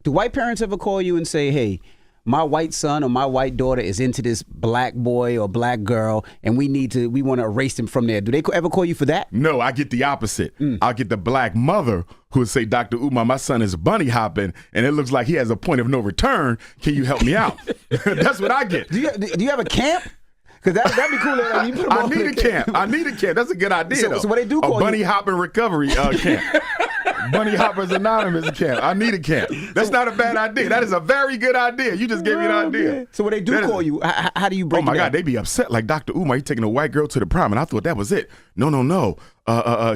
Do white parents ever call you and say, hey, my white son or my white daughter is into this black boy or black girl, and we want to erase them from there? Do they ever call you for that? No, I get the opposite. I'll get the black mother who would say, Dr. Umar, my son is bunny hopping, and it looks like he has a point of no return. Can you help me out? That's what I get. Do you have a camp? Because that'd be cool. I need a camp. I need a camp. That's a good idea, though. So what they do call a bunny hopping recovery camp. Bunny Hoppers Anonymous camp. I need a camp. That's not a bad idea. That is a very good idea. You just gave me an idea. Man. So when they do call you, how do you break it down? Oh, my God. They be upset like Dr. Umar, he's taking a white girl to the prom, and I thought that was it. No.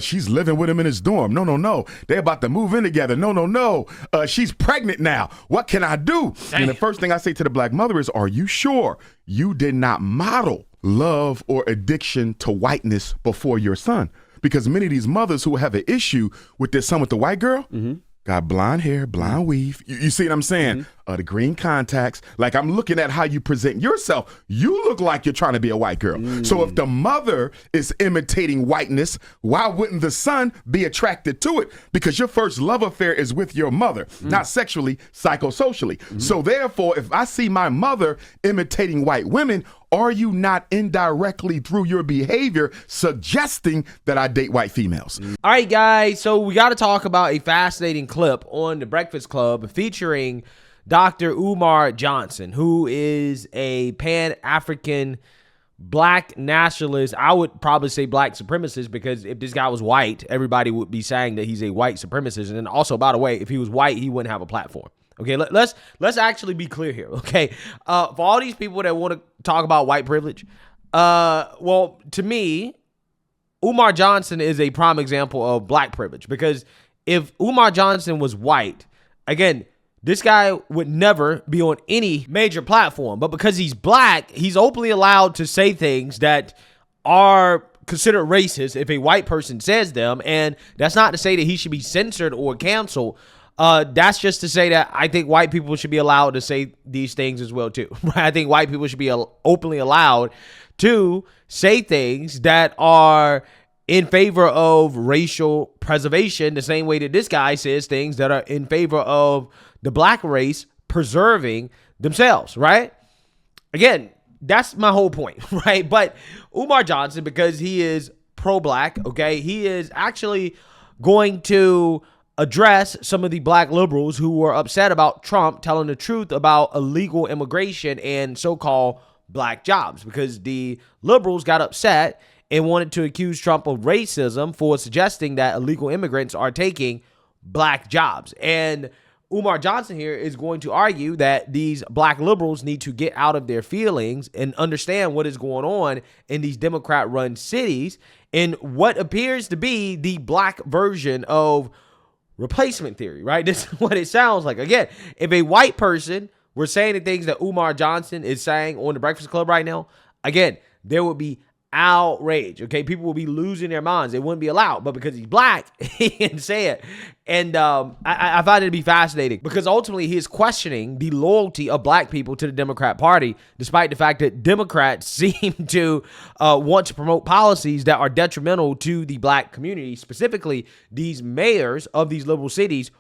She's living with him in his dorm. No. They're about to move in together. No. She's pregnant now. What can I do? Dang. And the first thing I say to the black mother is, are you sure you did not model love or addiction to whiteness before your son? Because many of these mothers who have an issue with their son with the white girl got blonde hair, blonde weave. You see what I'm saying? The green contacts. Like, I'm looking at how you present yourself. You look like you're trying to be a white girl. So if the mother is imitating whiteness, why wouldn't the son be attracted to it? Because your first love affair is with your mother, not sexually, psychosocially. So therefore, if I see my mother imitating white women, are you not indirectly through your behavior suggesting that I date white females? All right, guys. So we got to talk about a fascinating clip on The Breakfast Club featuring Dr. Umar Johnson, who is a Pan-African black nationalist. I would probably say black supremacist, because if this guy was white, everybody would be saying that he's a white supremacist. And then also, by the way, if he was white, he wouldn't have a platform. Okay, let's actually be clear here. Okay, for all these people that want to talk about white privilege, well, to me, Umar Johnson is a prime example of black privilege, because if Umar Johnson was white, again, this guy would never be on any major platform. But because he's black, he's openly allowed to say things that are considered racist if a white person says them. And that's not to say that he should be censored or canceled. That's just to say that I think white people should be allowed to say these things as well, too. I think white people should be openly allowed to say things that are in favor of racial preservation, the same way that this guy says things that are in favor of the black race preserving themselves, right? Again, that's my whole point, right? But Umar Johnson, because he is pro-black, okay, he is actually going to address some of the black liberals who were upset about Trump telling the truth about illegal immigration and so-called black jobs, because the liberals got upset and wanted to accuse Trump of racism for suggesting that illegal immigrants are taking black jobs. And Umar Johnson here is going to argue that these black liberals need to get out of their feelings and understand what is going on in these Democrat-run cities and what appears to be the black version of replacement theory, right? This is what it sounds like. Again, if a white person were saying the things that Umar Johnson is saying on The Breakfast Club right now, again, there would be outrage, okay? People will be losing their minds. It wouldn't be allowed, but because he's black, he can say it. And I find it to be fascinating, because ultimately he is questioning the loyalty of black people to the Democrat Party, despite the fact that Democrats seem to want to promote policies that are detrimental to the black community, specifically these mayors of these liberal cities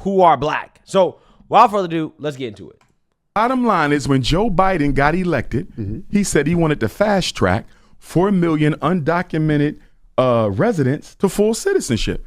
who are black. So without further ado, let's get into it. Bottom line is, when Joe Biden got elected, he said he wanted to fast track 4 million undocumented residents to full citizenship.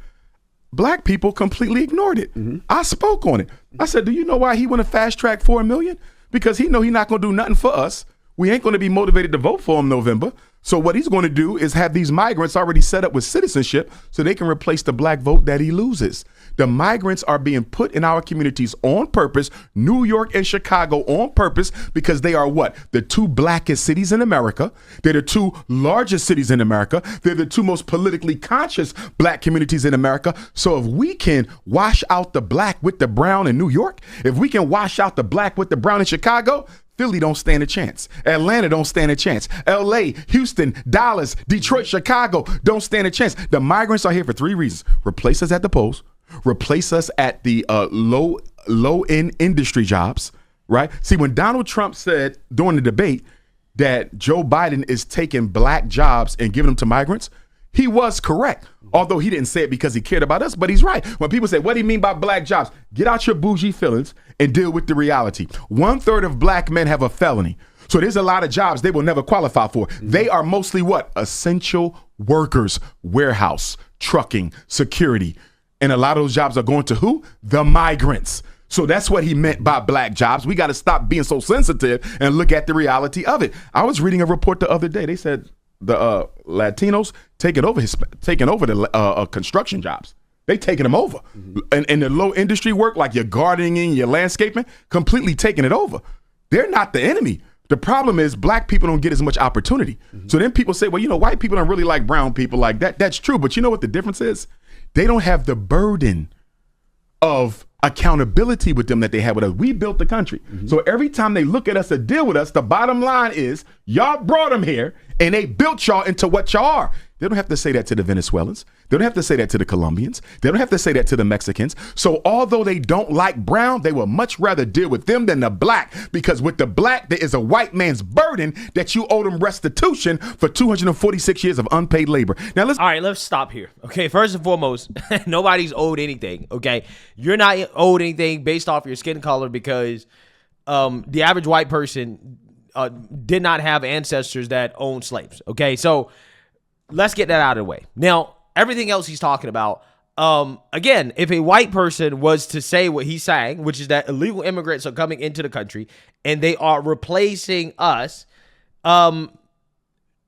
Black people completely ignored it. I spoke on it. I said, do you know why he want to fast track 4 million? Because he know he's not going to do nothing for us. We ain't going to be motivated to vote for him November. So what he's going to do is have these migrants already set up with citizenship so they can replace the black vote that he loses. The migrants are being put in our communities on purpose, New York and Chicago on purpose, because they are what? The two blackest cities in America. They're the two largest cities in America. They're the two most politically conscious black communities in America. So if we can wash out the black with the brown in New York, if we can wash out the black with the brown in Chicago, Philly don't stand a chance. Atlanta don't stand a chance. LA, Houston, Dallas, Detroit, Chicago don't stand a chance. The migrants are here for 3 reasons. Replace us at the polls, replace us at the low-end industry jobs, right? See, when Donald Trump said during the debate that Joe Biden is taking black jobs and giving them to migrants, He was correct. Although he didn't say it because he cared about us, but he's right. When people say, what do you mean by black jobs? Get out your bougie feelings and deal with the reality. 1/3 of black men have a felony. So there's a lot of jobs they will never qualify for. They are mostly what? Essential workers, warehouse, trucking, security. And a lot of those jobs are going to who? The migrants. So that's what he meant by black jobs. We got to stop being so sensitive and look at the reality of it. I was reading a report the other day. They said the Latinos taking over the construction jobs. They taking them over. And the low industry work, like your gardening, your landscaping, completely taking it over. They're not the enemy. The problem is black people don't get as much opportunity. So then people say, well, white people don't really like brown people like that. That's true. But you know what the difference is? They don't have the burden of accountability with them that they have with us. We built the country. So every time they look at us or deal with us, the bottom line is y'all brought them here and they built y'all into what y'all are. They don't have to say that to the Venezuelans. They don't have to say that to the Colombians. They don't have to say that to the Mexicans. So although they don't like brown, they will much rather deal with them than the black, because with the black, there is a white man's burden that you owe them restitution for 246 years of unpaid labor. Now let's stop here. Okay, first and foremost, nobody's owed anything. Okay, you're not owed anything based off your skin color because the average white person did not have ancestors that owned slaves. Okay, so let's get that out of the way. Now, everything else he's talking about, again, if a white person was to say what he's saying, which is that illegal immigrants are coming into the country and they are replacing us, the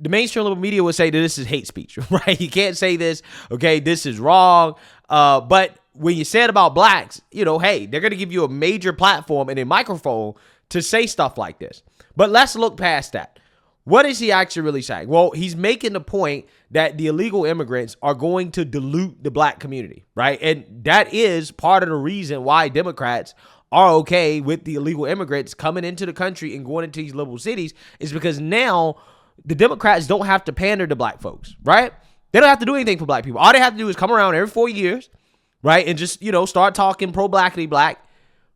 mainstream liberal media would say that this is hate speech, right? You can't say this, okay? This is wrong. But when you say it about blacks, hey, they're going to give you a major platform and a microphone to say stuff like this. But let's look past that. What is he actually really saying? Well, he's making the point that the illegal immigrants are going to dilute the black community, right? And that is part of the reason why Democrats are okay with the illegal immigrants coming into the country and going into these liberal cities, is because now the Democrats don't have to pander to black folks, right? They don't have to do anything for black people. All they have to do is come around every 4 years, right? And just, start talking pro-blackity black.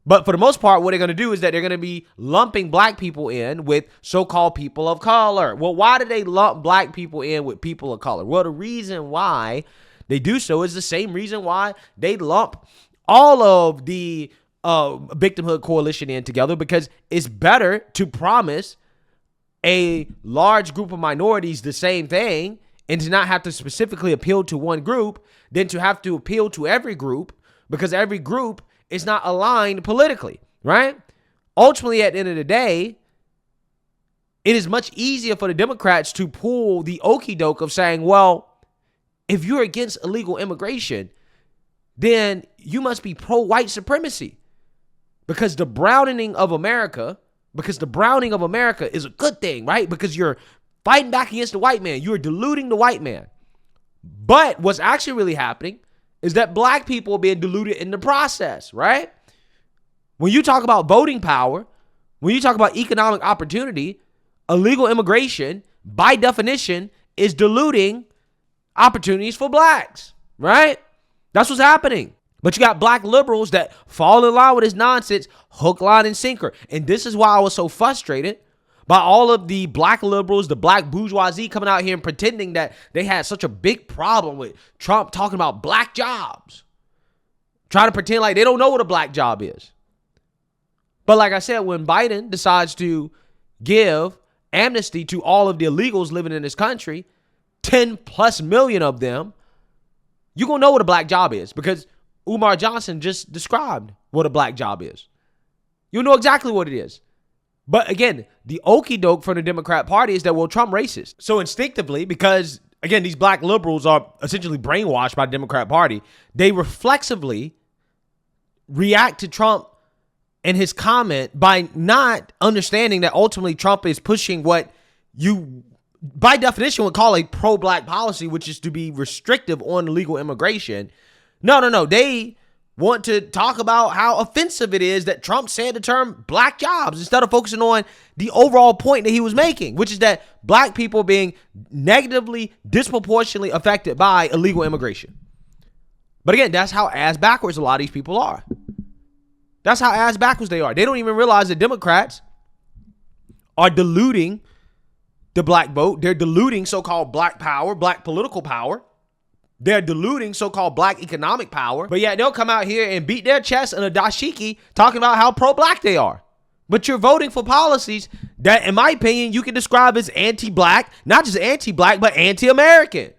But for the most part, what they're going to do is that they're going to be lumping black people in with so-called people of color. Well, why do they lump black people in with people of color? Well, the reason why they do so is the same reason why they lump all of the victimhood coalition in together, because it's better to promise a large group of minorities the same thing and to not have to specifically appeal to one group than to have to appeal to every group, because every group is not aligned politically, right? Ultimately, at the end of the day, it is much easier for the Democrats to pull the okie doke of saying, well, if you're against illegal immigration, then you must be pro-white supremacy, because the browning of America is a good thing, right? Because you're fighting back against the white man. You're diluting the white man. But what's actually really happening is that black people are being diluted in the process, right? When you talk about voting power, when you talk about economic opportunity, illegal immigration, by definition, is diluting opportunities for blacks, right? That's what's happening. But you got black liberals that fall in line with this nonsense, hook, line, and sinker. And this is why I was so frustrated by all of the black liberals, the black bourgeoisie coming out here and pretending that they had such a big problem with Trump talking about black jobs. Trying to pretend like they don't know what a black job is. But like I said, when Biden decides to give amnesty to all of the illegals living in this country, 10+ million of them, you're going to know what a black job is, because Umar Johnson just described what a black job is. You'll know exactly what it is. But again, the okie doke from the Democrat Party is that, well, Trump racist. So instinctively, because again, these black liberals are essentially brainwashed by the Democrat Party, they reflexively react to Trump and his comment by not understanding that ultimately Trump is pushing what you, by definition, would call a pro-black policy, which is to be restrictive on illegal immigration. No. They want to talk about how offensive it is that Trump said the term black jobs instead of focusing on the overall point that he was making, which is that black people being negatively, disproportionately affected by illegal immigration. But again, that's how ass backwards a lot of these people are. That's how ass backwards they are. They don't even realize that Democrats are diluting the black vote. They're diluting so-called black power, black political power. They're diluting so-called black economic power. But yeah, they'll come out here and beat their chest in a dashiki talking about how pro-black they are. But you're voting for policies that, in my opinion, you can describe as anti-black, not just anti-black, but anti-American.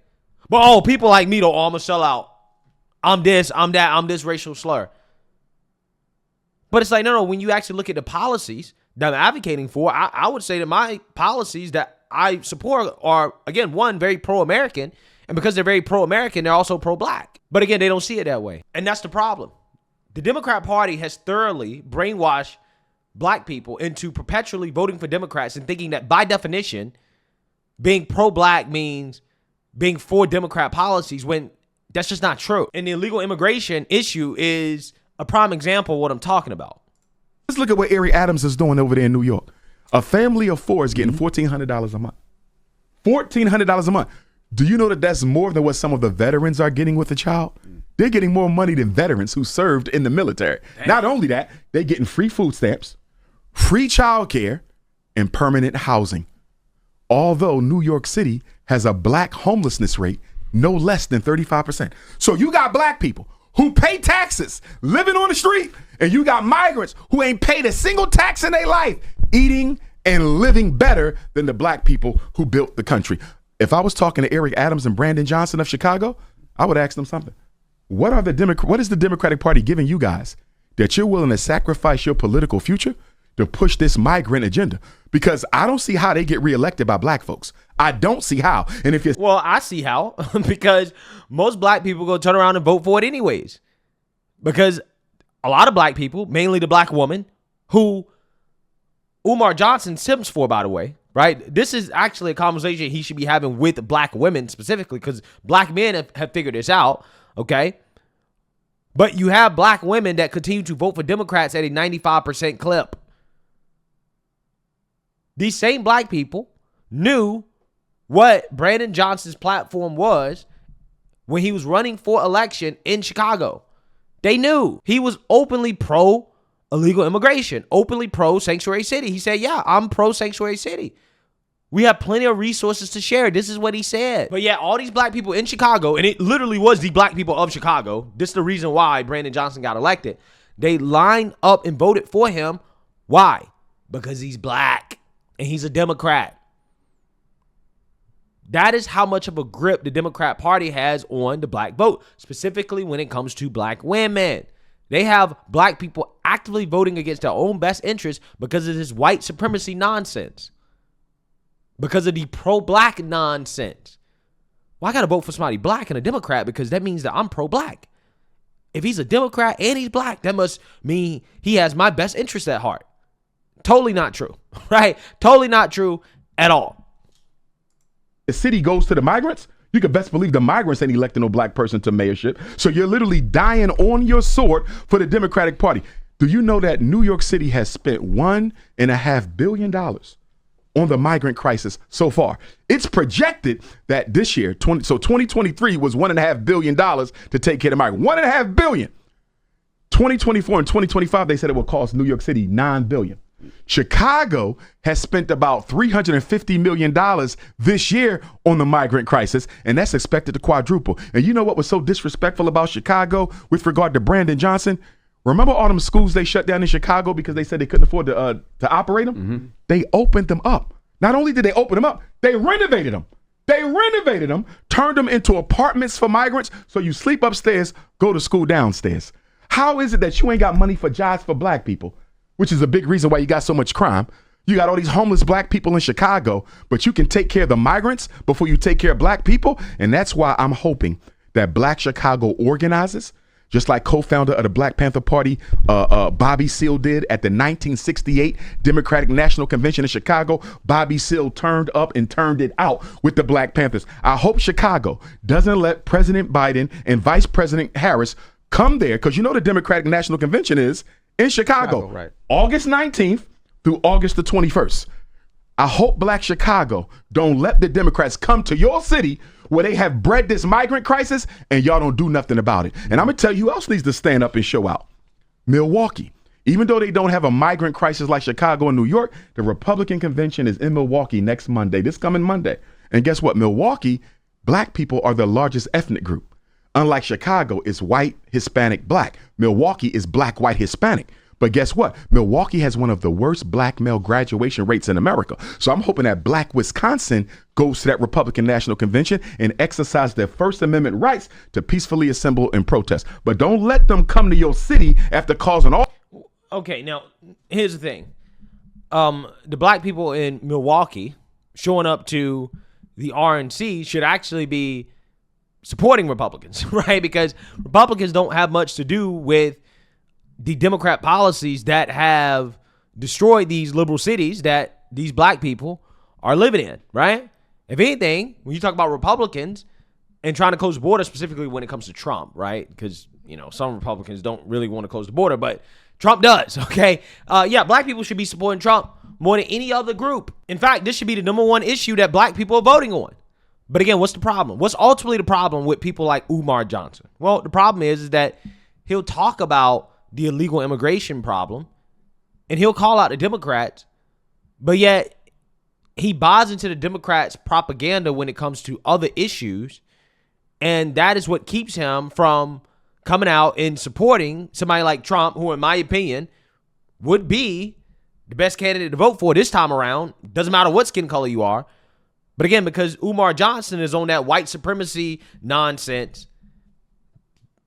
But, oh, people like me, though, I'm a sellout. I'm this, I'm that, I'm this racial slur. But it's like, no, when you actually look at the policies that I'm advocating for, I would say that my policies that I support are, again, one, very pro-American. And because they're very pro-American, they're also pro-black. But again, they don't see it that way. And that's the problem. The Democrat Party has thoroughly brainwashed black people into perpetually voting for Democrats and thinking that by definition, being pro-black means being for Democrat policies, when that's just not true. And the illegal immigration issue is a prime example of what I'm talking about. Let's look at what Eric Adams is doing over there in New York. A family of four is getting $1,400 a month. $1,400 a month. Do you know that that's more than what some of the veterans are getting with a child? They're getting more money than veterans who served in the military. Damn. Not only that, they're getting free food stamps, free child care, and permanent housing. Although New York City has a black homelessness rate no less than 35%. So you got black people who pay taxes living on the street, and you got migrants who ain't paid a single tax in their life, eating and living better than the black people who built the country. If I was talking to Eric Adams and Brandon Johnson of Chicago, I would ask them something. What is the Democratic Party giving you guys that you're willing to sacrifice your political future to push this migrant agenda? Because I don't see how they get reelected by black folks. I don't see how. And if you Well, I see how. Because most black people go turn around and vote for it anyways. Because a lot of black people, mainly the black woman, who Umar Johnson simps for, by the way, right? This is actually a conversation he should be having with black women specifically, because black men have figured this out, okay? But you have black women that continue to vote for Democrats at a 95% clip. These same black people knew what Brandon Johnson's platform was when he was running for election in Chicago. They knew he was openly pro illegal immigration, openly pro sanctuary city. He said, yeah, I'm pro sanctuary city. We have plenty of resources to share. This is what he said. But yeah, all these black people in Chicago, and it literally was the black people of Chicago. This is the reason why Brandon Johnson got elected. They lined up and voted for him. Why? Because he's black and he's a Democrat. That is how much of a grip the Democrat Party has on the black vote, specifically when it comes to black women. They have black people actively voting against their own best interests because of this white supremacy nonsense. Because of the pro-black nonsense. Well, I got to vote for somebody black and a Democrat because that means that I'm pro-black. If he's a Democrat and he's black, that must mean he has my best interest at heart. Totally not true, right? Totally not true at all. The city goes to the migrants, you can best believe the migrants ain't electing no black person to mayorship. So you're literally dying on your sword for the Democratic Party. Do you know that New York City has spent $1.5 billion on the migrant crisis so far? It's projected that this year, 2023 was $1.5 billion to take care of the migrants. $1.5 billion. 2024 and 2025, they said it will cost New York City $9 billion. Chicago has spent about $350 million this year on the migrant crisis, and that's expected to quadruple. And you know what was so disrespectful about Chicago with regard to Brandon Johnson? Remember all them schools they shut down in Chicago because they said they couldn't afford to operate them? Mm-hmm. They opened them up. Not only did they open them up, they renovated them. Turned them into apartments for migrants, so you sleep upstairs, go to school downstairs. How is it that you ain't got money for jobs for black people, which is a big reason why you got so much crime? You got all these homeless black people in Chicago, but you can take care of the migrants before you take care of black people. And that's why I'm hoping that Black Chicago organizes, just like co-founder of the Black Panther Party, Bobby Seale did at the 1968 Democratic National Convention in Chicago. Bobby Seale turned up and turned it out with the Black Panthers. I hope Chicago doesn't let President Biden and Vice President Harris come there, because you know the Democratic National Convention is in Chicago, right? August 19th through August the 21st. I hope Black Chicago don't let the Democrats come to your city where they have bred this migrant crisis and y'all don't do nothing about it. And I'm going to tell you who else needs to stand up and show out. Milwaukee. Even though they don't have a migrant crisis like Chicago and New York, the Republican convention is in Milwaukee next Monday, this coming Monday. And guess what? Milwaukee, black people are the largest ethnic group. Unlike Chicago, it's white, Hispanic, black. Milwaukee is black, white, Hispanic. But guess what? Milwaukee has one of the worst black male graduation rates in America. So I'm hoping that black Wisconsin goes to that Republican National Convention and exercise their First Amendment rights to peacefully assemble and protest. But don't let them come to your city after causing all. Okay, now here's the thing. The black people in Milwaukee showing up to the RNC should actually be supporting Republicans, right? Because Republicans don't have much to do with the Democrat policies that have destroyed these liberal cities that these black people are living in, right? If anything, when you talk about Republicans and trying to close the border, specifically when it comes to Trump, right? Because, some Republicans don't really want to close the border, but Trump does, okay? Yeah, black people should be supporting Trump more than any other group. In fact, this should be the number one issue that black people are voting on. But again, what's the problem? What's ultimately the problem with people like Umar Johnson? Well, the problem is that he'll talk about the illegal immigration problem, and he'll call out the Democrats, but yet he buys into the Democrats' propaganda when it comes to other issues, and that is what keeps him from coming out and supporting somebody like Trump, who, in my opinion, would be the best candidate to vote for this time around. Doesn't matter what skin color you are. But again, because Umar Johnson is on that white supremacy nonsense,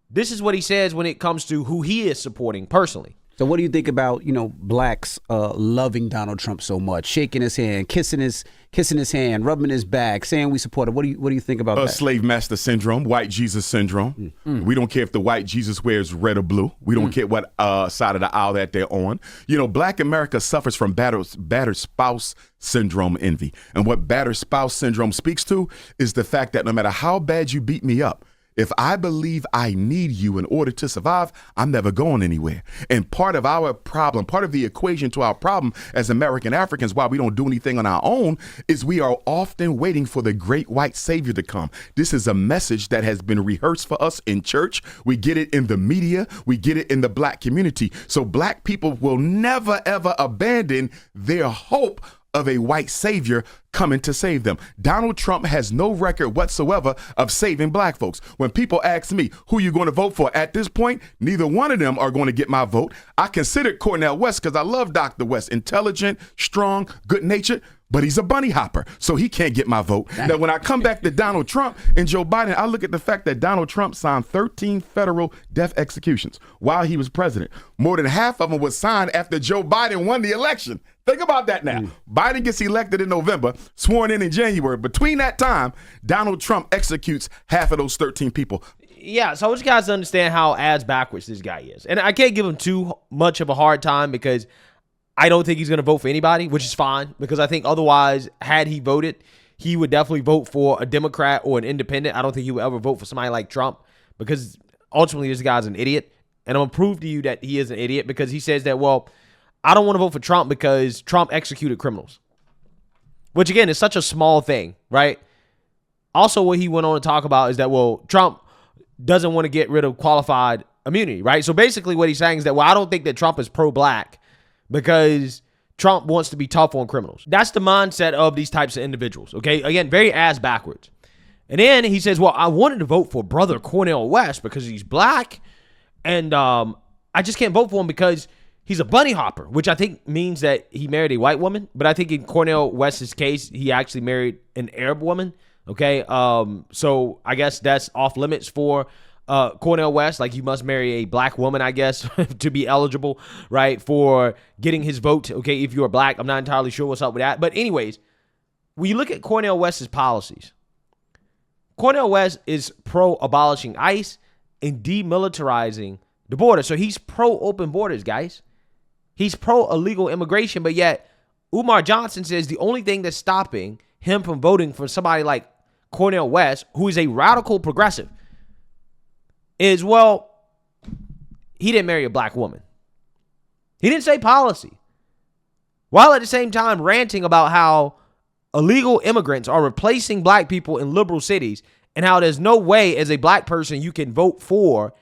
this is what he says when it comes to who he is supporting personally. So what do you think about, blacks loving Donald Trump so much, shaking his hand, kissing his hand, rubbing his back, saying we support him? What do you think about that? Slave master syndrome, white Jesus syndrome. We don't care if the white Jesus wears red or blue. We don't care what side of the aisle that they're on. Black America suffers from battered spouse syndrome envy. And what battered spouse syndrome speaks to is the fact that no matter how bad you beat me up, if I believe I need you in order to survive, I'm never going anywhere. And part of our problem, part of the equation to our problem as American Africans, why we don't do anything on our own, is we are often waiting for the great white savior to come. This is a message that has been rehearsed for us in church. We get it in the media. We get it in the black community. So black people will never, ever abandon their hope of a white savior coming to save them. Donald Trump has no record whatsoever of saving black folks. When people ask me, who you going to vote for? At this point, neither one of them are going to get my vote. I considered Cornel West because I love Dr. West. Intelligent, strong, good-natured, but he's a bunny hopper, so he can't get my vote. Now, when I come back to Donald Trump and Joe Biden, I look at the fact that Donald Trump signed 13 federal death executions while he was president. More than half of them was signed after Joe Biden won the election. Think about that now. Biden gets elected in November, sworn in January. Between that time, Donald Trump executes half of those 13 people. Yeah, so I want you guys to understand how ass backwards this guy is. And I can't give him too much of a hard time because I don't think he's going to vote for anybody, which is fine, because I think otherwise, had he voted, he would definitely vote for a Democrat or an independent. I don't think he would ever vote for somebody like Trump because ultimately this guy's an idiot. And I'm going to prove to you that he is an idiot because he says that, well, I don't want to vote for Trump because Trump executed criminals, which again is such a small thing, right? Also, what he went on to talk about is that, well, Trump doesn't want to get rid of qualified immunity, right? So basically what he's saying is that, well, I don't think that Trump is pro-black because Trump wants to be tough on criminals. That's the mindset of these types of individuals, okay? Again, very ass backwards. And then he says, well, I wanted to vote for brother Cornel West because he's black, and I just can't vote for him because he's a bunny hopper, which I think means that he married a white woman. But I think in Cornel West's case, he actually married an Arab woman. Okay. So I guess that's off limits for Cornel West. Like, you must marry a black woman, I guess, to be eligible, right, for getting his vote. Okay. If you're black, I'm not entirely sure what's up with that. But anyways, when you look at Cornel West's policies, Cornel West is pro-abolishing ICE and demilitarizing the border. So he's pro-open borders, guys. He's pro-illegal immigration, but yet Umar Johnson says the only thing that's stopping him from voting for somebody like Cornel West, who is a radical progressive, is, well, he didn't marry a black woman. He didn't say policy. While at the same time ranting about how illegal immigrants are replacing black people in liberal cities and how there's no way as a black person you can vote for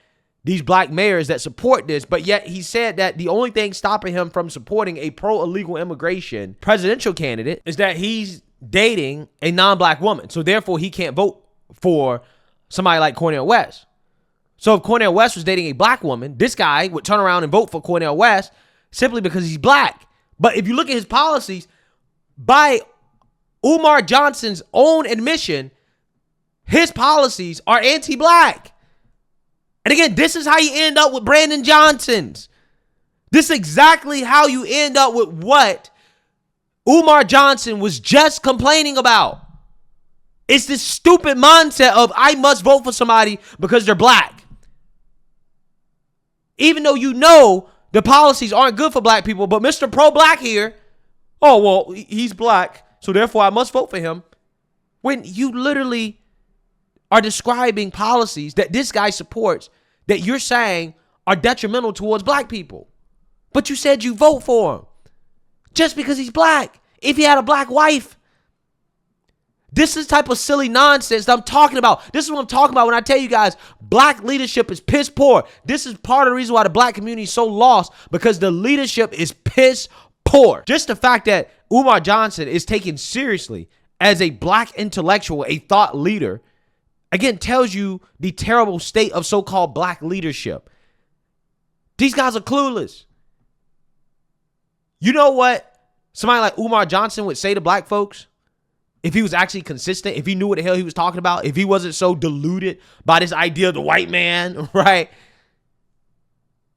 these black mayors that support this, but yet he said that the only thing stopping him from supporting a pro-illegal immigration presidential candidate is that he's dating a non-black woman. So therefore, he can't vote for somebody like Cornel West. So if Cornel West was dating a black woman, this guy would turn around and vote for Cornel West simply because he's black. But if you look at his policies, by Umar Johnson's own admission, his policies are anti-black. And again, this is how you end up with Brandon Johnson's. This is exactly how you end up with what Umar Johnson was just complaining about. It's this stupid mindset of I must vote for somebody because they're black. Even though you know the policies aren't good for black people, but Mr. Pro-Black here, oh, well, he's black, so therefore I must vote for him. When you literally are describing policies that this guy supports that you're saying are detrimental towards black people. But you said you vote for him just because he's black. If he had a black wife. This is the type of silly nonsense that I'm talking about. This is what I'm talking about when I tell you guys black leadership is piss poor. This is part of the reason why the black community is so lost, because the leadership is piss poor. Just the fact that Umar Johnson is taken seriously as a black intellectual, a thought leader, again, tells you the terrible state of so-called black leadership. These guys are clueless. You know what somebody like Umar Johnson would say to black folks if he was actually consistent, if he knew what the hell he was talking about, if he wasn't so deluded by this idea of the white man, right?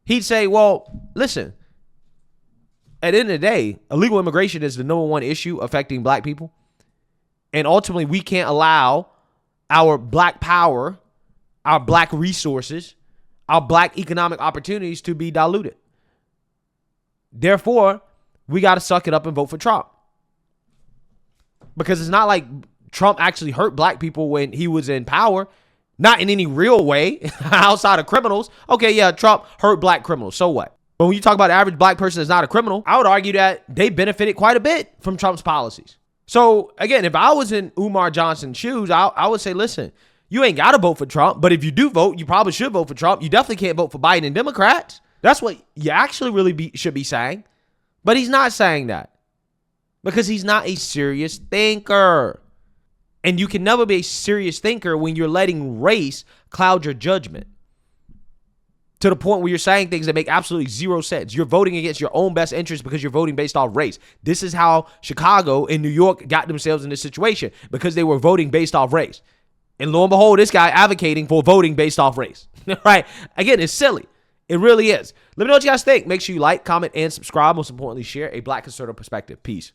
He'd say, well, listen, at the end of the day, illegal immigration is the number one issue affecting black people. And ultimately, we can't allow our black power, our black resources, our black economic opportunities to be diluted. Therefore, we got to suck it up and vote for Trump. Because it's not like Trump actually hurt black people when he was in power. Not in any real way outside of criminals. Okay, yeah, Trump hurt black criminals. So what? But when you talk about the average black person that's not a criminal, I would argue that they benefited quite a bit from Trump's policies. So, again, if I was in Umar Johnson's shoes, I would say, listen, you ain't got to vote for Trump. But if you do vote, you probably should vote for Trump. You definitely can't vote for Biden and Democrats. That's what you actually really should be saying. But he's not saying that because he's not a serious thinker. And you can never be a serious thinker when you're letting race cloud your judgment to the point where you're saying things that make absolutely zero sense. You're voting against your own best interest because you're voting based off race. This is how Chicago and New York got themselves in this situation, because they were voting based off race. And lo and behold, this guy advocating for voting based off race. Right? Again, it's silly. It really is. Let me know what you guys think. Make sure you like, comment, and subscribe. Most importantly, share a black conservative perspective. Peace.